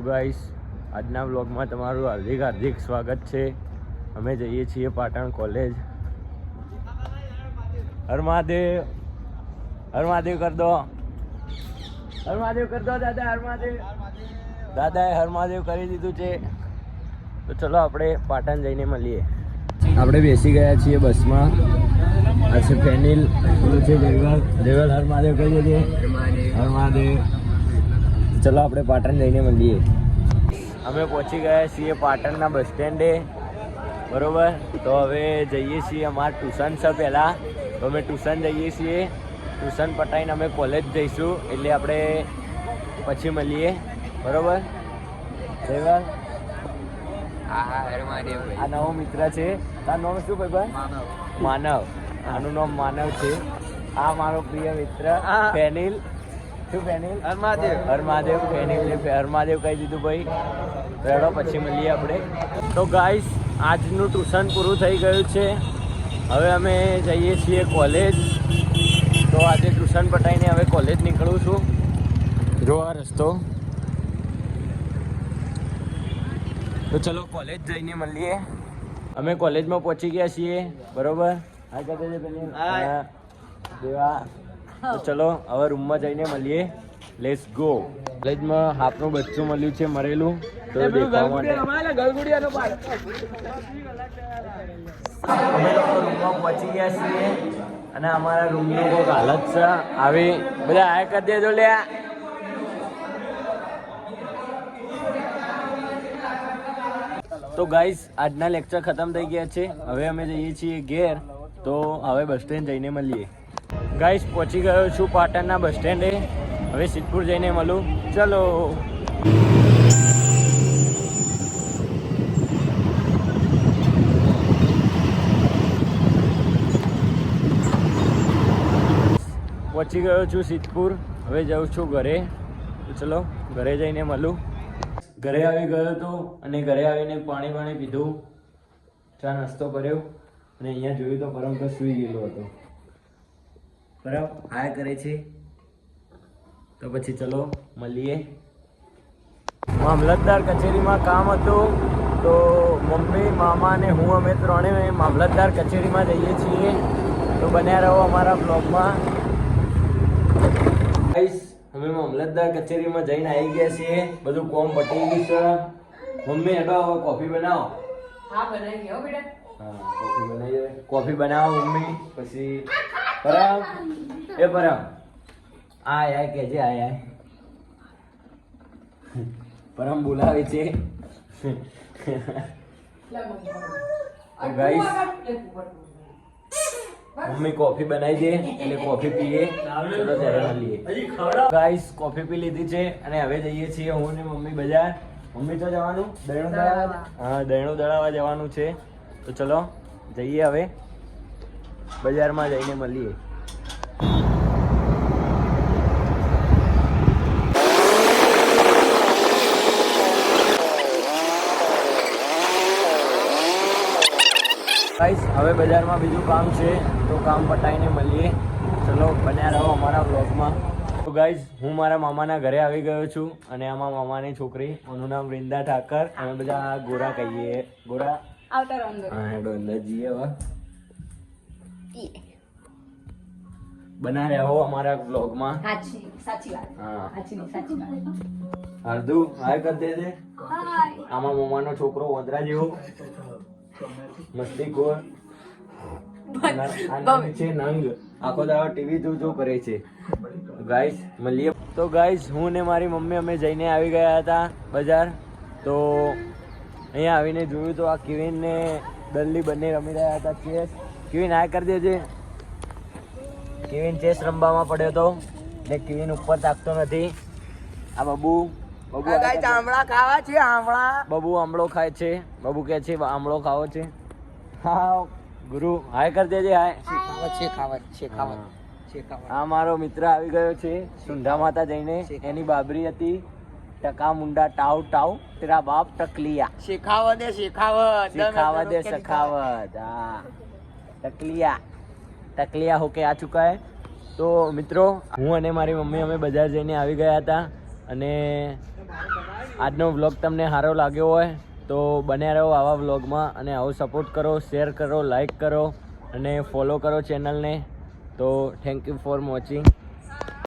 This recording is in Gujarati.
ગાઈસ આજના વ્લોગમાં તમારું હાર્દિક સ્વાગત છે. અમે જઈએ છીએ પાટણ કોલેજ. હર મહાદેવ, હર મહાદેવ કર દો, હર મહાદેવ કર દો દાદા, હર મહાદેવ. દાદાએ હર મહાદેવ કરી દીધું છે. તો ચલો આપણે પાટણ જઈને મળીએ. આપણે બેસી ગયા છીએ બસમાં. આ છે ફેનિલ, છે દેવલ. હર મહાદેવ કહી દેજે, હર મહાદેવ. ચલો આપણે પાટણ જઈને મળીએ. અમે પહોંચી ગયા છીએ પાટણના બસ સ્ટેન્ડે, બરોબર. તો હવે જઈએ છીએ, અમારે ટ્યુશન છે પહેલાં, તો અમે ટ્યુશન જઈએ છીએ. ટ્યુશન પટાઈને અમે કોલેજ જઈશું, એટલે આપણે પછી મળીએ, બરોબર. દેવલ, આ નવો મિત્ર છે. તારું નામ શું ભાઈ? માનવ. આનું નામ માનવ છે. આ મારો પ્રિય મિત્ર ફેનિલ. શું ફેનિલ? હર મહાદેવ. ફેનિલ હર મહાદેવ કહી દીધું ભાઈ. રેડો, પછી મળીએ આપણે. તો ગાઈસ, આજનું ટ્યુશન પૂરું થઈ ગયું છે. હવે અમે જઈએ છીએ કોલેજ. તો આજે ટ્યુશન પટાઈને હવે કોલેજ નીકળું છું. જો આ રસ્તો. તો ચલો કોલેજ જઈને મળીએ. અમે કોલેજમાં પહોંચી ગયા છીએ, બરોબર. હા કહે છે પેલી દેવા. તો ચલો હવે રૂમમાં જઈને મળીએ. Let's go. કોલેજમાં હાફનું બચ્ચું મળ્યું છે, મરેલું. તો દેખવા માટે અમે લોકો રૂમમાં પહોંચી ગયા છીએ અને અમારા રૂમનો કોઈક હાલત છે આવી. બધા આ કરી દેજો લ્યા. તો ગાઈસ, આજના લેક્ચર ખતમ થઈ ગયા છે. હવે અમે જઈએ છીએ ઘેર. તો હવે બસ સ્ટેન્ડ જઈને મળીએ. ગાઈસ, પહોંચી ગયો છું પાટણના બસ સ્ટેન્ડે. હવે સિદ્ધપુર જઈને મળું. ચલો. પહોંચી ગયો છું સિદ્ધપુર. હવે જાઉં છું ઘરે. તો ચલો ઘરે જઈને મળું. ઘરે આવી ગયો હતો અને ઘરે આવીને પાણી પીધું, ચા નાસ્તો કર્યો અને અહીંયા જોયું તો પરમ તો સૂઈ ગયેલો હતો. બરાબર આ કરે છે. તો પછી ચલો મળીએ. મામલતદાર કચેરીમાં કામ હતું, તો મમ્મી, મામા અને હું અમે ત્રણેય મામલતદાર કચેરીમાં જઈએ છીએ. તો બન્યા રહો અમારા બ્લોગમાં. અમે મામલતદાર કચેરીમાં જઈને આવી ગયા છીએ. બધું કોમ પટી ગયું છે. મમ્મી હેડો હવે કોફી બનાવો. હા, બનાવી ગયો બેટા. હા, કોફી બનાવી દે. કોફી બનાવો મમ્મી. પછી પરમ, એ પરમ આય કેજે આય. પરમ બોલાવે છે. ગાઈસ, મમ્મી કોફી બનાવી દે એટલે કોફી પીએ. ચલો ત્યારે મળીએ. ગાઈસ, કોફી પી લીધી છે અને હવે જઈએ છીએ હું ને મમ્મી બજાર. મમ્મી તો જવાનું દહીણું દળાવવા. હા, દહીણું દળાવવા જવાનું છે. તો ચલો જઈએ હવે બજારમાં જઈને મળીએ. ગાઈસ, હવે બજારમાં બીજું કામ છે, તો કામ પટાઈને મળીએ. ચલો બન્યા રહો અમારા બ્લોગમાં. તો ગાઈસ, હું મારા મામાના ઘરે આવી ગયો છું અને આમાં મામાની છોકરી, એનું નામ વૃંદા ઠાકર. અમે બધા ગોરા કહીએ. ગોરા હા, અંદર જઈએ. હવે બના રહો અમારા બ્લોગમાં. હાર્દુ હાય કર દે છે. આમાં મામાનો છોકરો ઓંદરા જેવો મસ્તીખોર છે. નંગ આખો દાડો ટીવી જો કરે છે. ગાઈસ મળીએ. તો ગાઈસ, હું ને મારી મમ્મી અમે જઈને આવી ગયા હતા બજાર. તો અહીંયા આવીને જોયું તો આ કિવિન ને દલ્લી બંને રમી રહ્યા હતા ચેસ. કિવિન આ કરી દેજે. કિવિન ચેસ રમવામાં પડ્યો હતો ને કિવિન ઉપર તાકતો નથી. આ બબુ આમળા ખાવા છે. બબુ આમળો ખાય છે. બબુ કે છે આમળો ખાવો છે. હા ગુરુ હાય કરી દેજે. હાય. આ મારો મિત્ર આવી ગયો છે સુંઢા માતા જઈને. એની બાબરી હતી ટકા મુંડા ટાવ ટાવ તેરા બાપ ટકલિયા. શેખાવત દે સખાવત. હા, ટકલિયા હોકે આ ચુકા હે. તો મિત્રો, હું અને મારી મમ્મી અમે બજાર જઈને આવી ગયા હતા અને આજનો વ્લોગ તમને સારો લાગ્યો હોય તો બન્યા રહો આવા વ્લોગમાં અને આવો સપોર્ટ કરો, શેર કરો, લાઈક કરો અને ફોલો કરો ચેનલને. તો થેન્ક યુ ફોર વોચિંગ.